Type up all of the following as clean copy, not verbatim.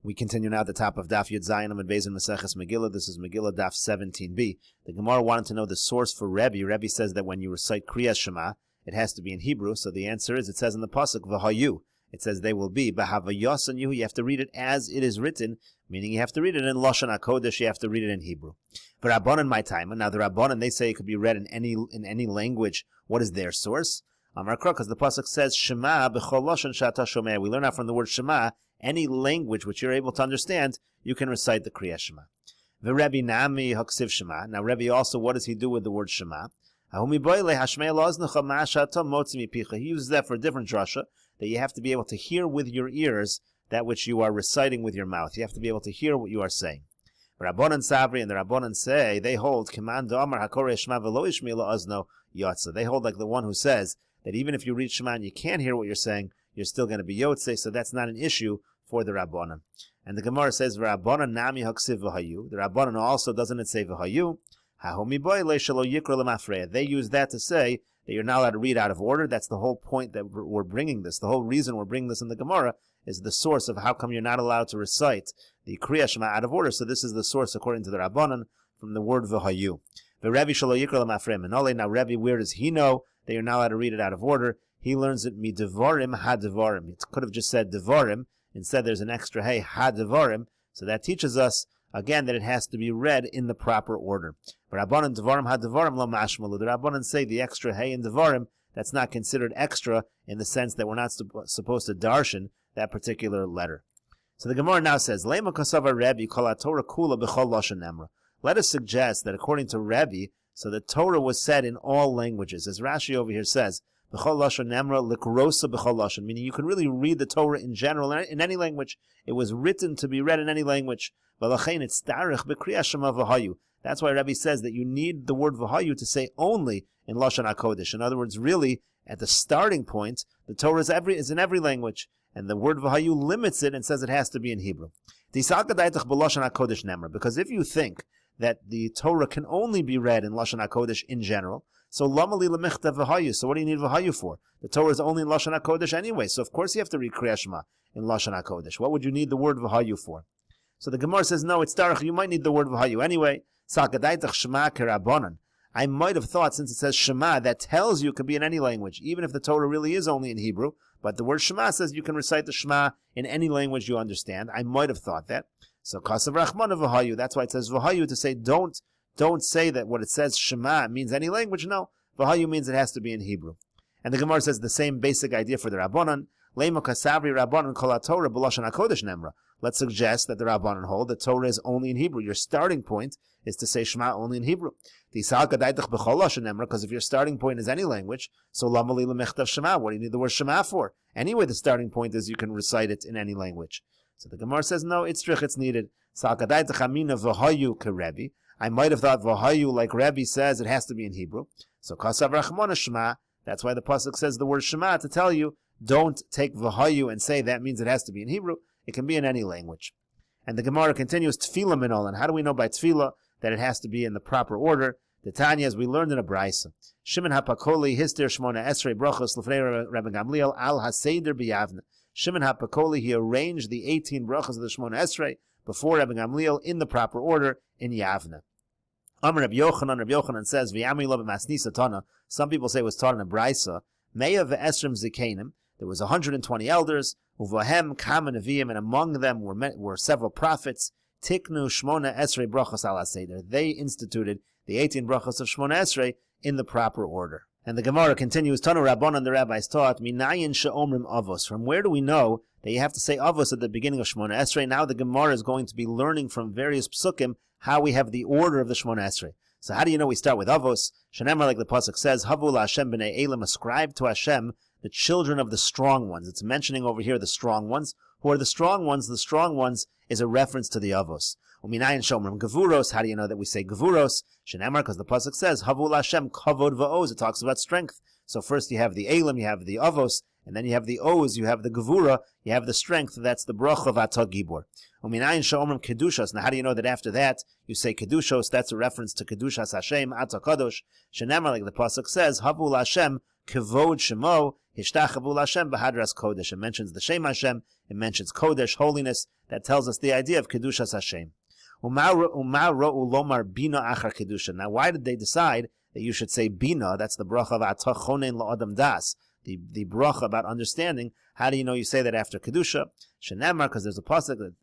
We continue now at the top of Daf Yud Zayin and Beis in Meseches Megillah. This is Megillah Daf 17b. The Gemara wanted to know the source for Rebbe. Rebbe says that when you recite Kriyas Shema, it has to be in Hebrew. So the answer is, it says in the pasuk V'hayu. It says they will be. B'havayos and you have to read it as it is written, meaning you have to read it in Lashon HaKodesh. You have to read it in Hebrew. But Rabbanan my time. Now the Rabbanan, they say it could be read in any language. What is their source? Amar Kra, because the pasuk says Shema b'chol lashon she'ata shomeh. We learn out from the word Shema. Any language which you're able to understand, you can recite the Kriyas Shema. The Rebbe Nami Haksiv Shema. Now Rebbe also, what does he do with the word Shema? He uses that for a different drasha, that you have to be able to hear with your ears that which you are reciting with your mouth. You have to be able to hear what you are saying. Rabbanan Savri and the Rabbanan say, they hold, they hold like the one who says that even if you read Shema and you can't hear what you're saying, you're still going to be Yotzei, so that's not an issue for the Rabbanan. And the Gemara says, Rabbanan nami haksiv v'hayu. The Rabbanan also, doesn't it say v'hayu? They use that to say that you're not allowed to read out of order. That's the whole point that we're bringing this. The whole reason we're bringing this in the Gemara is the source of how come you're not allowed to recite the Kriyas Shema out of order. So this is the source, according to the Rabbanan, from the word v'hayu. The Rebbe shelo yikra l'mafreya. Now Rebbe, where does he know that you're not allowed to read it out of order? He learns it midevarim ha-devarim. It could have just said devarim. Instead, there's an extra hey ha-devarim. So that teaches us, again, that it has to be read in the proper order. But Rabbanan devarim ha-devarim lo mashmalu. The Rabbanan say the extra hey in devarim, that's not considered extra in the sense that we're not supposed to darshan that particular letter. So the Gemara now says, Lema kasava Rebbe kol Torah kula b'chol lashon nemra. Let us suggest that according to Rebbe, so the Torah was said in all languages. As Rashi over here says, b'chol lashon nemra likrosa b'chol lashon, meaning you can really read the Torah in general in any language. It was written to be read in any language. V'lachein it's starich b'kriyas shema v'hayu. That's why Rebbe says that you need the word v'hayu to say only in Lashon HaKodesh. In other words, really, at the starting point, the Torah is in every language, and the word v'hayu limits it and says it has to be in Hebrew. Because if you think that the Torah can only be read in Lashon HaKodesh in general, so lamali lemichta v'hayu. So what do you need v'hayu for? The Torah is only in Lashon HaKodesh anyway, so of course you have to read Kriyas Shema in Lashon HaKodesh. What would you need the word v'hayu for? So the Gemara says, no, it's darach, you might need the word v'hayu anyway. I might have thought, since it says Shema, that tells you it could be in any language, even if the Torah really is only in Hebrew, but the word Shema says you can recite the Shema in any language you understand. I might have thought that. So kasav rachmana v'hayu, that's why it says v'hayu, to say don't say that what it says Shema means any language. No, v'hayu means it has to be in Hebrew. And the Gemara says the same basic idea for the Rabbanan. Leima kasavri Rabbanan kol Torah b'lashon hakodesh nemra. Let's suggest that the Rabbanan hold that Torah is only in Hebrew. Your starting point is to say Shema only in Hebrew. Because if your starting point is any language, so lamali lemechtav Shema, what do you need the word Shema for? Anyway, the starting point is you can recite it in any language. So the Gemara says, no, it's needed. I might have thought v'hayu, like Rebbe says, it has to be in Hebrew. So kasav rachmana Shema, that's why the pasuk says the word Shema, to tell you, don't take v'hayu and say that means it has to be in Hebrew. It can be in any language. And the Gemara continues, tefillah minol, and how do we know by tefillah that it has to be in the proper order? The Tanya, as we learned in a brayso, Shimon HaPakoli histir shmona esrei brachos l'fnei Rebbe Gamliel al haseder b'Yavne. Shimon HaPakoli, he arranged the 18 brachos of the Shmona Esrei before Rebbe Gamliel in the proper order in Yavne. Amar Rabbi Yochanan says, V'yami lo b'masnisa tana. Some people say it was taught in a brayso. Meya ve'esrim zikenim. There was 120 elders. Uvahem kama neviim, and among them were several prophets. Tiknu shmona esrei brachos al haseder. They instituted the 18 brachos of Shmona Esrei in the proper order. And the Gemara continues, Tanu Rabbanan, the rabbis taught, Minayin she'omrim avos. From where do we know that you have to say avos at the beginning of Shmona Esrei? Now the Gemara is going to be learning from various psukim how we have the order of the Shmona Esrei. So how do you know we start with avos? Shenemar, like the pasuk says, Havu la'Hashem b'nei Elim, ascribe to Hashem the children of the strong ones. It's mentioning over here the strong ones. Who are the strong ones? The strong ones is a reference to the avos. Uminayin shomrim gevuros. How do you know that we say gevuros? Shenemar, because the pasuk says Havu la'Hashem kavod va'oz. It talks about strength. So first you have the elim, you have the avos, and then you have the oz, you have the gevura, you have the strength. That's the bracha of atah gibor. Uminayin shomrim kedushos. Now how do you know that after that you say kedushos? That's a reference to kedushas Hashem atah kadosh. Shenemar, like the pasuk says, Havu la'Hashem Kevod Shemo, Hishtachavu Hashem Bahadras Kodesh. It mentions the Shem Hashem, it mentions Kodesh, holiness. That tells us the idea of Kedushas Hashem. Now, why did they decide that you should say Bina? That's the bracha of Atah Chonen La'adam Das, the bracha about understanding. How do you know you say that after Kedusha? Shenemar, because there's a pasuk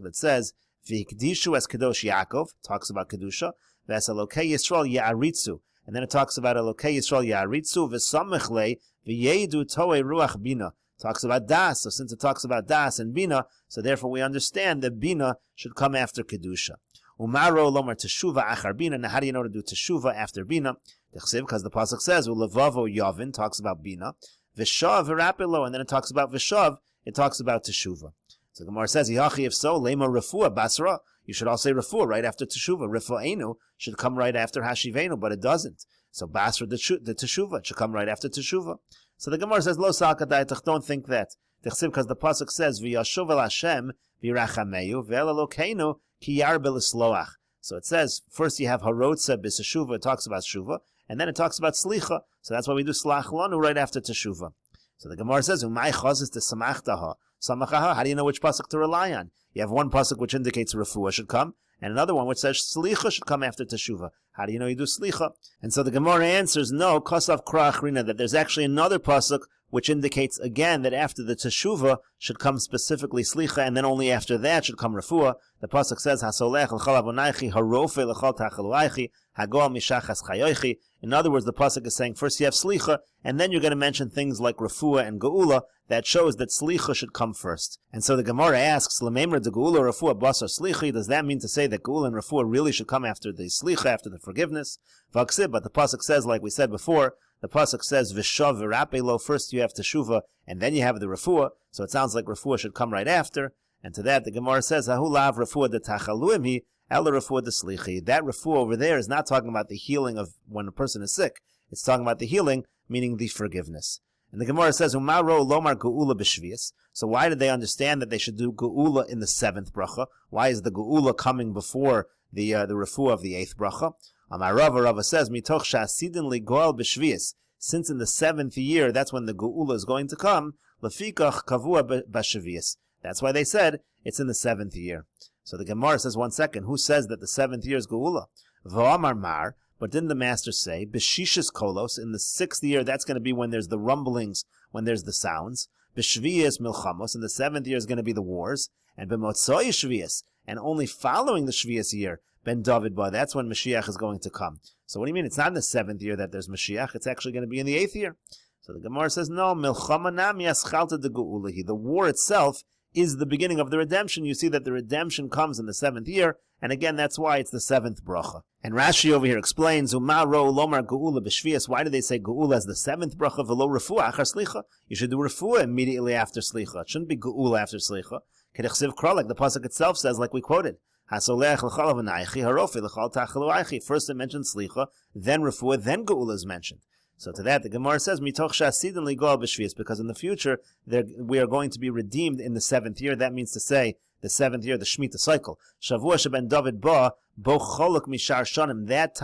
that says, V'ikdishu es Kedosh Yaakov, talks about Kedusha, V'es Elokei Yisrael Ya'aritzu, and then it talks about Elokei Yisrael Ya'aritzu, V'samechle, V'yedu Toei Ruach Bina, talks about Das. So since it talks about Das and Bina, so therefore we understand that Bina should come after Kedusha. Umaro lomar teshuva achar Bina. Now how do you know to do teshuva after Bina? Because the pasuk says ulevavo yavin, talks about Bina. Vishav verapilo, and then it talks about Vishav, it talks about teshuva. So the Gemara says, Yachi, if so, lema refuah basra. You should all say refuah right after teshuva. Refu'enu should come right after hashivenu, but it doesn't. So basra the teshuva should come right after teshuva. So the Gemara says, Lo sakadaytach, don't think that. Because the pasuk says, V'yashuv el Hashem v'irachameyu v'el Elokeinu ki yar b'lisloach. So it says, first you have harotza b'seshuva, it talks about shuva, and then it talks about slicha. So that's why we do slach lanu right after teshuva. So the Gemara says, Umay chazis tesamachtaha, samachaha. How do you know which pasuk to rely on? You have one pasuk which indicates refuah should come, and another one which says slicha should come after teshuva. How do you know you do slicha? And so the Gemara answers, no, kosav kra'achrina, that there's actually another pasuk which indicates again that after the teshuva should come specifically slicha, and then only after that should come refuah. The pasuk says, Hasolech l'chol avonaychi, harofe l'chol tachaluaychi, hagoal mishachas chayoichi. In other words, the pasuk is saying first you have slicha, and then you're going to mention things like refuah and geula. That shows that slicha should come first. And so the Gemara asks, L'meimer de geula refuah basar slichi. Does that mean to say that geula and refuah really should come after the slicha, after the forgiveness? V'aksib, but the pasuk says, like we said before, the pasuk says v'shav v'rapelo. First you have teshuva, and then you have the refuah. So it sounds like refuah should come right after. And to that the Gemara says, Ahu lav refuah de tachaluimhi, ela refuah de slichi. That refuah over there is not talking about the healing of when a person is sick. It's talking about the healing, meaning the forgiveness. And the Gemara says, Umaro lomar geula b'shvius. So why did they understand that they should do geula in the 7th bracha? Why is the geula coming before the refuah of the 8th bracha? Amar Rava says, Mitoch sha'asidin li goel b'shvius. Since in the 7th year, that's when the geula is going to come, lefikach kavua b'shvius. That's why they said it's in the 7th year. So the Gemara says, 1 second, who says that the 7th year is geula? V'amar mar. But didn't the master say, B'shishis kolos, in the 6th year, that's going to be when there's the rumblings, when there's the sounds. B'shviyas milchamos, in the 7th year is going to be the wars. And b'motzoi shviyas, and only following the shviyas year, ben David ba, that's when Mashiach is going to come. So what do you mean? It's not in the 7th year that there's Mashiach, it's actually going to be in the 8th year. So the Gemara says, no, milchama nam yaschalta de geulahi. The war itself is the beginning of the redemption. You see that the redemption comes in the 7th year, and again, that's why it's the 7th bracha. And Rashi over here explains, Umaro lomar geula b'shvias. Why do they say geula as the 7th bracha v'lo refuah achar slicha? You should do refuah immediately after slicha. It shouldn't be geula after slicha. Kedechsiv kra, like the pasuk itself says, like we quoted. Hasolech l'chol avonaychi, harofi l'chol tachaluaychi. First it mentions slicha, then refuah, then geula is mentioned. So to that, the Gemara says, Mitoch sha'asidin li goel b'shvias, because in the future, we are going to be redeemed in the 7th year. That means to say, the 7th year, the Shemitah cycle. Shavua sheben David ba, bo cholok mishar shanim. That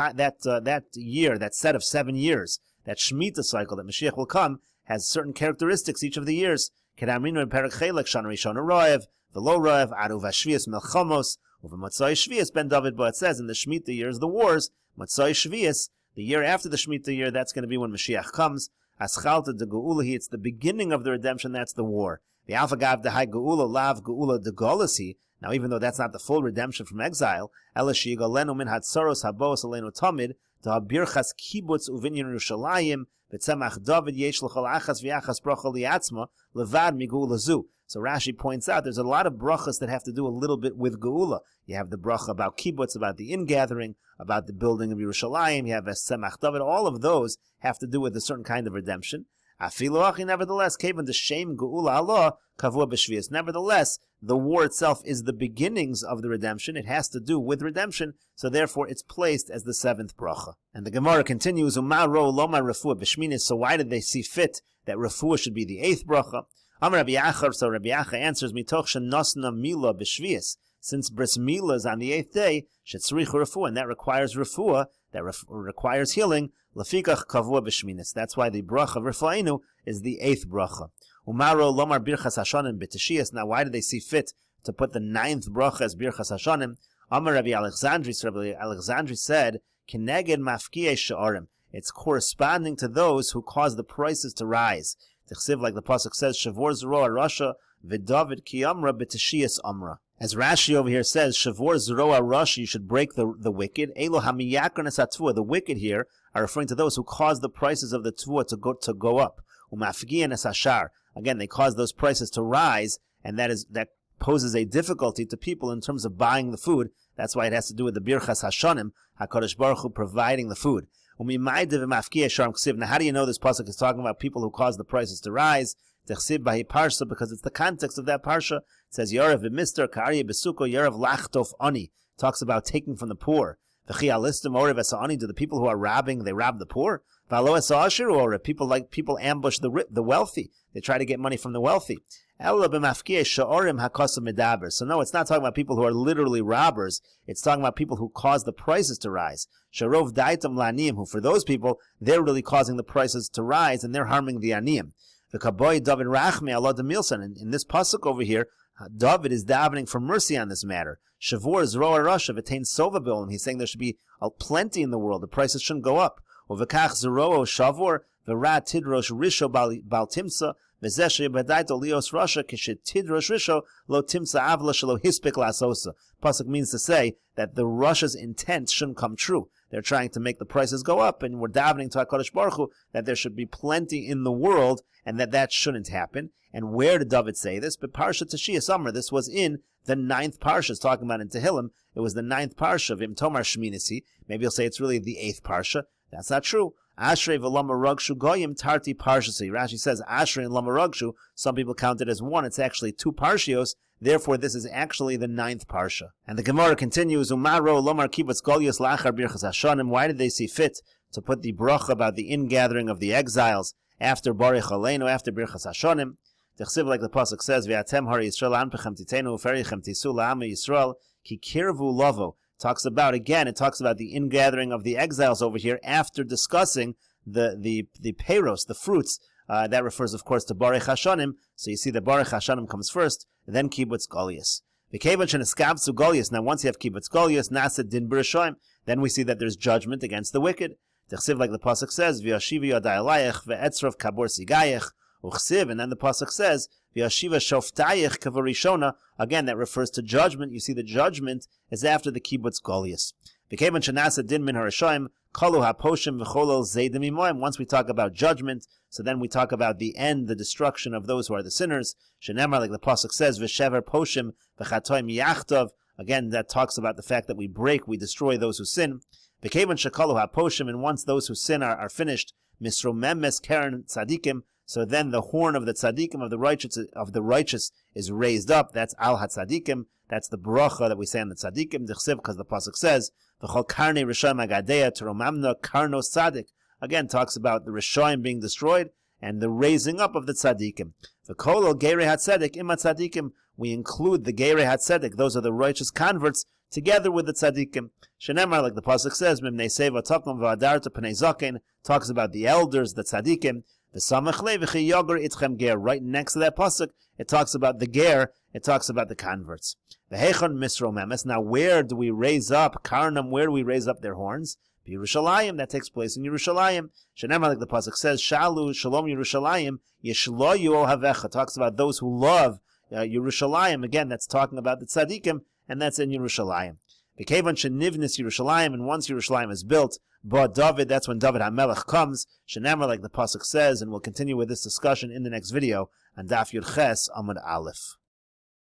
year, that set of 7 years, that Shemitah cycle that Mashiach will come, has certain characteristics each of the years. Kedamrinu in Perek Chelek, Shana Rishona Roev, V'lo Roev, Adu Vashvias Melchamos, U'v'Matzai Shvias ben David ba. It says in the Shemitah years, the wars, Matzai Shvias, the year after the Shemitah year, that's going to be when Mashiach comes. Aschalta de Geulahi, it's the beginning of the redemption, that's the war. The Alpha Gav de Hai Geula Lav Geula de Golasi. Now, even though that's not the full redemption from exile, Elashi Galenu Min Hatsaros Habos Alenu Tamid, to Habirchas Kibbutz Uvinyan Yerushalayim, V'Tzemach David Yesh L'chol Achas V'Achas Bracha Liatzma, Levad Migula Zu. So Rashi points out there's a lot of brachas that have to do a little bit with Geula. You have the bracha about kibbutz, about the ingathering, about the building of Yerushalayim. You have Tzemach David. All of those have to do with a certain kind of redemption. Nevertheless, Kavan the shame Geula Allah Kavua b'Shvias. Nevertheless, the war itself is the beginnings of the redemption. It has to do with redemption, so therefore it's placed as the 7th bracha. And the Gemara continues, Umaro loma refuah b'Shminis. So why did they see fit that refuah should be the 8th bracha? Amar Rabbi Achar. So Rabbi Achar answers, Mitoch shenosna mila b'Shvias. Since bris milah is on the 8th day, shetzrich refuah, and that requires refuah. that requires healing, lefikach kavua b'shminis. That's why the bracha of Rifa'inu is the 8th bracha. Umaro lomar birchas hashanim b'teshiyas. Now, why did they see fit to put the 9th bracha as birchas hashanim? Amar Rabbi Alexandri said, Keneged mafkiye she'arim. It's corresponding to those who cause the prices to rise. Tichsiv, like the pasuk says, Shavor Zeroa Rasha v'David ki amra b'teshiyas amra. As Rashi over here says, Shavor Zeroa Rasha, you should break the wicked. Elo hamiyakrones hatvua, the wicked here are referring to those who cause the prices of the tvua to go up. Umafkiye nes hashar. Again, they cause those prices to rise, and that poses a difficulty to people in terms of buying the food. That's why it has to do with the birchas hashanim, HaKadosh Baruch Hu providing the food. Now, how do you know this pasuk is talking about people who cause the prices to rise? Because it's the context of that parsha. It says, Yorev v'mister ka'arye besuko Yorev lachtof ani. Talks about taking from the poor. Do the people who are robbing, they rob the poor? People ambush the wealthy. They try to get money from the wealthy. So no, it's not talking about people who are literally robbers. It's talking about people who cause the prices to rise. Who for those people, they're really causing the prices to rise and they're harming the aniyim. In this pasuk over here, David is davening for mercy on this matter. Shavor Zeroa Rasha v'tein sova b'olam. He's saying there should be plenty in the world. The prices shouldn't go up. Uvekach Zeroa Shavor v'rat tidrosh risho bal timsa v'zeh sheyabadaito lios Rasha kishet tidrosh risho lo timsa avla shelo hispik lasosa. Pasuk means to say that the Rasha's intent shouldn't come true. They're trying to make the prices go up, and we're davening to HaKadosh Baruch Hu that there should be plenty in the world, and that shouldn't happen. And where did David say this? But Parsha Teshiyas Amar. This was in the 9th parsha. It's talking about in Tehillim. It was the 9th parsha of Im Tomar Shminisi. Maybe you'll say it's really the 8th parsha. That's not true. Ashrei v'lama ragshu goyim tarti parshasi. Rashi says Ashrei and lama ragshu. Some people count it as one. It's actually 2 parshios. Therefore, this is actually the 9th parsha. And the Gemara continues, Umaro lomar kibbutz golios lachar birchas hashanim. Why did they see fit to put the bracha about the ingathering of the exiles after Barich Aleinu, after birchas hashanim? Tichsiv, like the pasuk says, V'atem hari Yisrael anpechem titenu uferichem tisu la'ama Yisrael ki kirvu lavo. Talks about, again, it talks about the ingathering of the exiles over here after discussing the peiros, the fruits. That refers, of course, to Barich Hashanim. So you see the Barich Hashanim comes first, then Kibbutz Golias. Now, once you have Kibbutz Golias, Nasa Din B'Rishoim, then we see that there's judgment against the wicked. Tichsiv, like the pasuk says, V'yashiva yadai alayich ve'etzrov kabor sigayich uchsiv, and then the pasuk says, V'yashiva shoftayich kavarishona. Again, that refers to judgment. You see, the judgment is after the Kibbutz Golias. V'kevan shenasa din min harashoim kalu haposhim v'cholol zeidim imoim. Once we talk about judgment, so then we talk about the end, the destruction of those who are the sinners. Shenemar, like the pasuk says, v'shever poshim v'chatoim yachtov. Again, that talks about the fact that we destroy those who sin. V'kevan shekalu haposhim, and once those who sin are finished, misromemes keren tzadikim. So then the horn of the tzaddikim, of the righteous is raised up. That's al hatzaddikim. That's the bracha that we say on the tzaddikim. Because the pasuk says, "V'chol karnei rishayim agadeya teromamna karnos tzaddik." Again, talks about the rishayim being destroyed and the raising up of the tzaddikim. V'kol geirei hatzedek ima tzaddikim. We include the geirei hatzedek. Those are the righteous converts together with the tzaddikim. Shenemar, like the pasuk says, "Mimnei seva takom v'adarta pnei zaken." Talks about the elders, the tzaddikim. Right next to that pasuk, it talks about the ger, it talks about the converts. Now, where do we raise up karnam? Where do we raise up their horns? Yerushalayim. That takes place in Yerushalayim. Shenemar, like the pasuk says, Shalu Shalom Yerushalayim Yeshloyu Ohavecha. Talks about those who love Yerushalayim. Again, that's talking about the tzaddikim, and that's in Yerushalayim. V'kevan shenivnis Yerushalayim, and once Yerushalayim is built, but David, that's when David HaMelech comes. Shenemar, like the pasuk says, and we'll continue with this discussion in the next video on Daf Yud Ches Amud Aleph.